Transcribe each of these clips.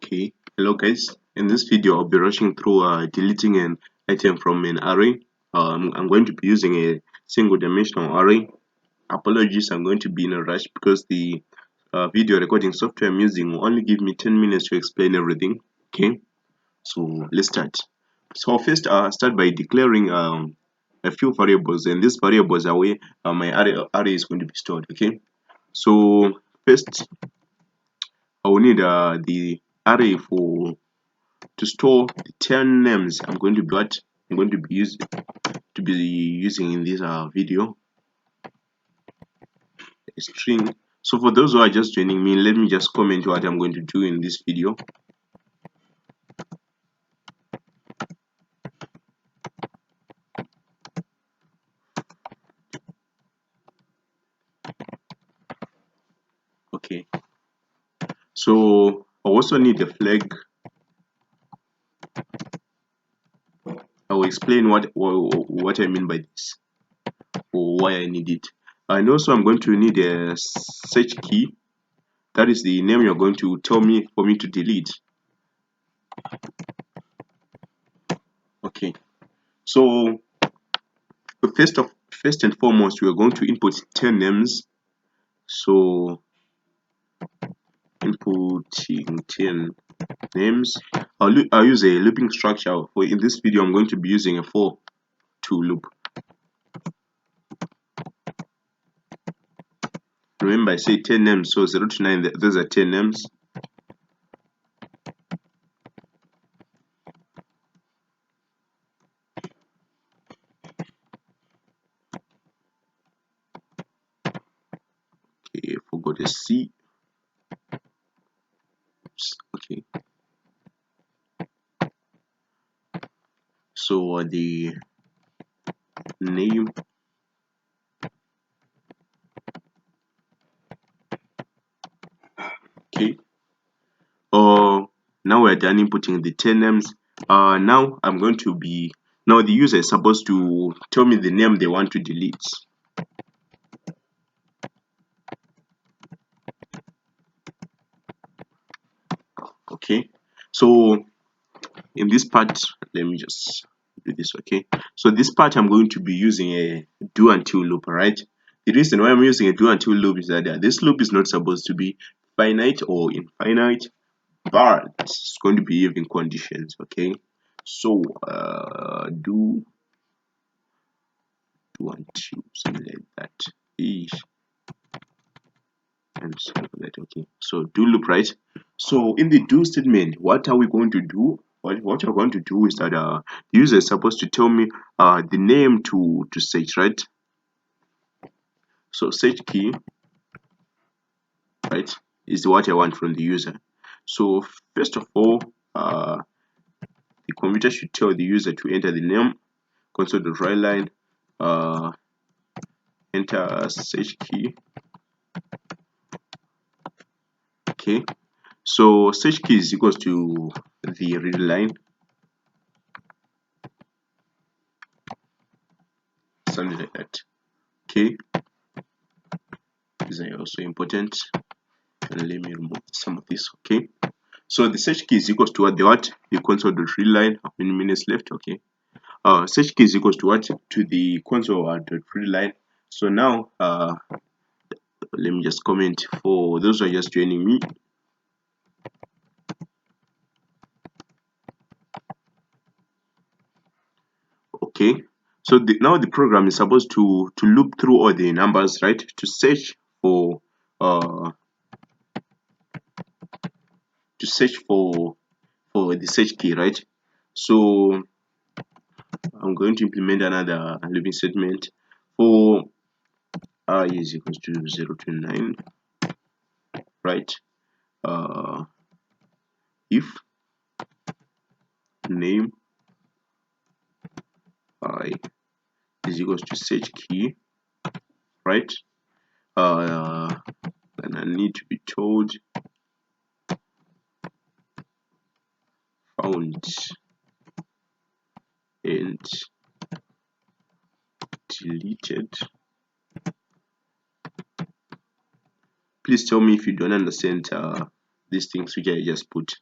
Okay, hello guys. In this video, I'll be rushing through deleting an item from an array. I'm going to be using a single dimensional array. Apologies, I'm going to be in a rush because the video recording software I'm using will only give me 10 minutes to explain everything. Okay, so let's start. So first, start by declaring a few variables, and these variables are where my array is going to be stored. Okay, so first, I will need the array for to store the 10 names I'm going to be using in this video. A string. So for those who are just joining me, let me just comment what I'm going to do in this video. Okay, so I also need a flag. I will explain what I mean by this or why I need it. And also I'm going to need a search key. That is the name you're going to tell me for me to delete. Okay, so first and foremost, we are going to input 10 names. So inputting 10 names. I'll use a looping structure. For in this video, I'm going to be using a for to loop. Remember, I say 10 names, so 0 to 9, those are 10 names. Okay, I forgot a C. Oops, okay. So the name. Okay. Now we're done inputting the 10 names. Now I'm going to be now the user is supposed to tell me the name they want to delete. Okay, so in this part, let me just do this. Okay, so this part I'm going to be using a do until loop. All right, the reason why I'm using a do until loop is that this loop is not supposed to be finite or infinite, but it's going to be given conditions. Okay, so do until something like that. Eesh. And something like that. Okay, so do loop, right? So in the do statement, what are we going to do? What you're going to do is that the user is supposed to tell me the name to search, right? So search key, right, is what I want from the user. So first of all, the computer should tell the user to enter the name, console.write line, enter search key. Okay, so search key is equals to the read line, something like that. Okay, these are also important. And let me remove some of this. Okay, so the search key is equals to what the console.read line. How many minutes left? Okay, search key is equals to what to the console.read line. So now let me just comment for those who are just joining me. Okay, so now the program is supposed to loop through all the numbers, right, to search for the search key, right? So I'm going to implement another looping statement for I is equals to 0 to 9, right? If name I is equals to search key, right? And I need to be told found and deleted. Please tell me if you don't understand these things which I just put.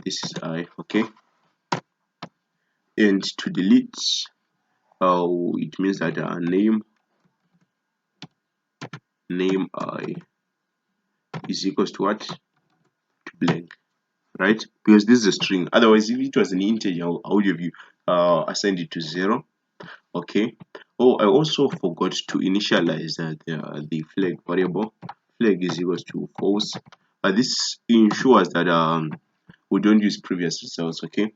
this is I. Okay, and to delete, it means that name I is equals to what? To blank, right? Because this is a string. Otherwise, if it was an integer, how would you assigned it to 0? Okay. Oh, I also forgot to initialize the flag variable. Flag is equals to false. This ensures that we don't use previous results. Okay,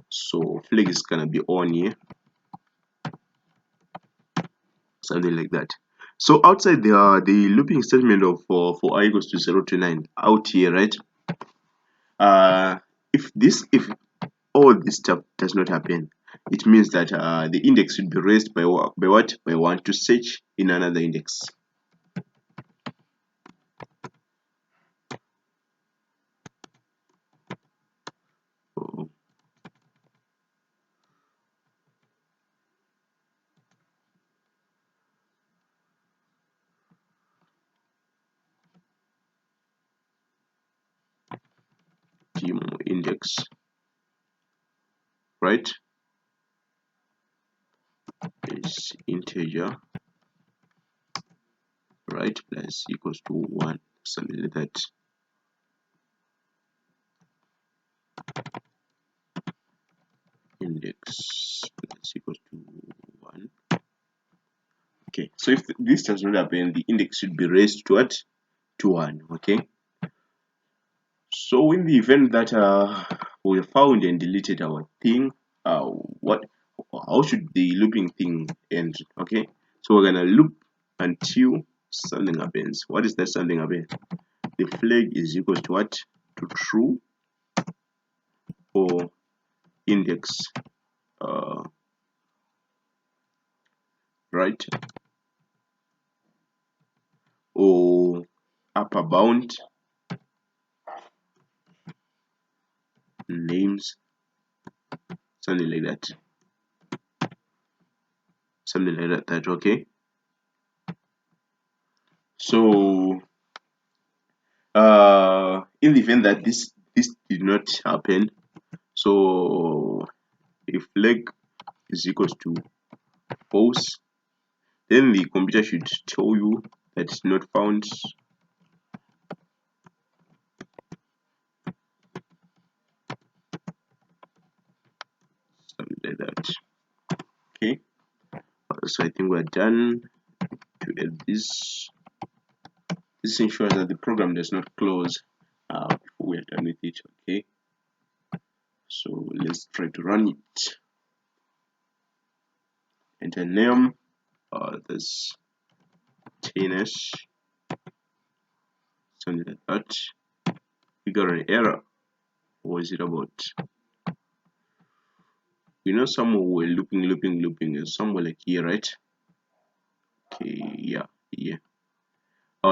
so flag is gonna be on here, something like that. So outside the looping statement of for I equals to 0 to 9 out here, right? If all this stuff does not happen, it means that the index should be raised by what? By 1 to search in another index. Oh, index, right, is integer, right, plus equals to 1, something like that. Index plus equals to 1. Okay, so if this does not happen, the index should be raised to what? To 1. Okay, so in the event that we found and deleted our thing, what how should the looping thing end? Okay, so we're gonna loop until something happens. What is that something happen? The flag is equals to what? To true, or index right, or upper bound names, something like that, okay. So in the event that this did not happen, so if flag is equals to false, then the computer should tell you that it's not found, something like that. Okay, so I think we're done. To add this ensures that the program does not close before we're done with it. Okay, so let's try to run it. Enter name, this TNS, something like that. We got an error. What is it about? You know, some were looping, and some were like here, right? Okay, yeah.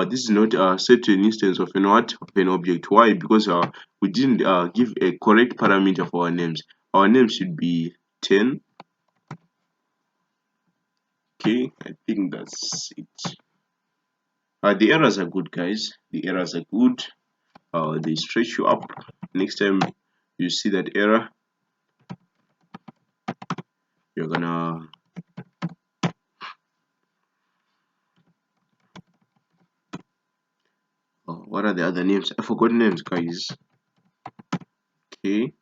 This is not set to an instance of an object. Why? Because we didn't give a correct parameter for our names. Our name should be 10. Okay, I think that's it. The errors are good, guys. The errors are good. They stretch you up. Next time you see that error, you're gonna what are the other names? I forgot names, guys. Okay,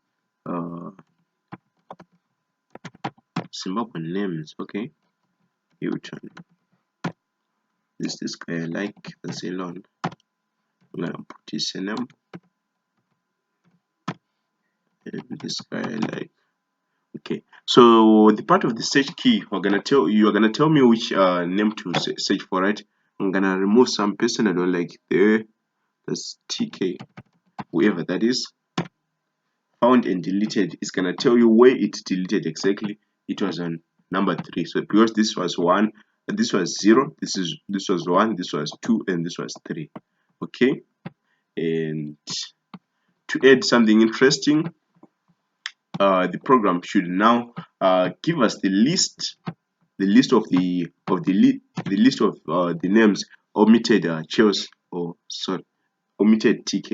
Zimbabwean names. Okay, you turn this guy I like the Ceylon. I'm gonna put his name, and this guy I like. Okay, so the part of the search key, you're gonna tell me which name to search for, right? I'm gonna remove some person I don't like there. That's TK, whoever that is. Found and deleted is gonna tell you where it's deleted exactly. It was on number 3. So because this was 1, this was 0, this was 1, this was 2, and this was 3. Okay, and to add something interesting, the program should now give us the list of the list of the names omitted Chels, or sorry, omitted TK.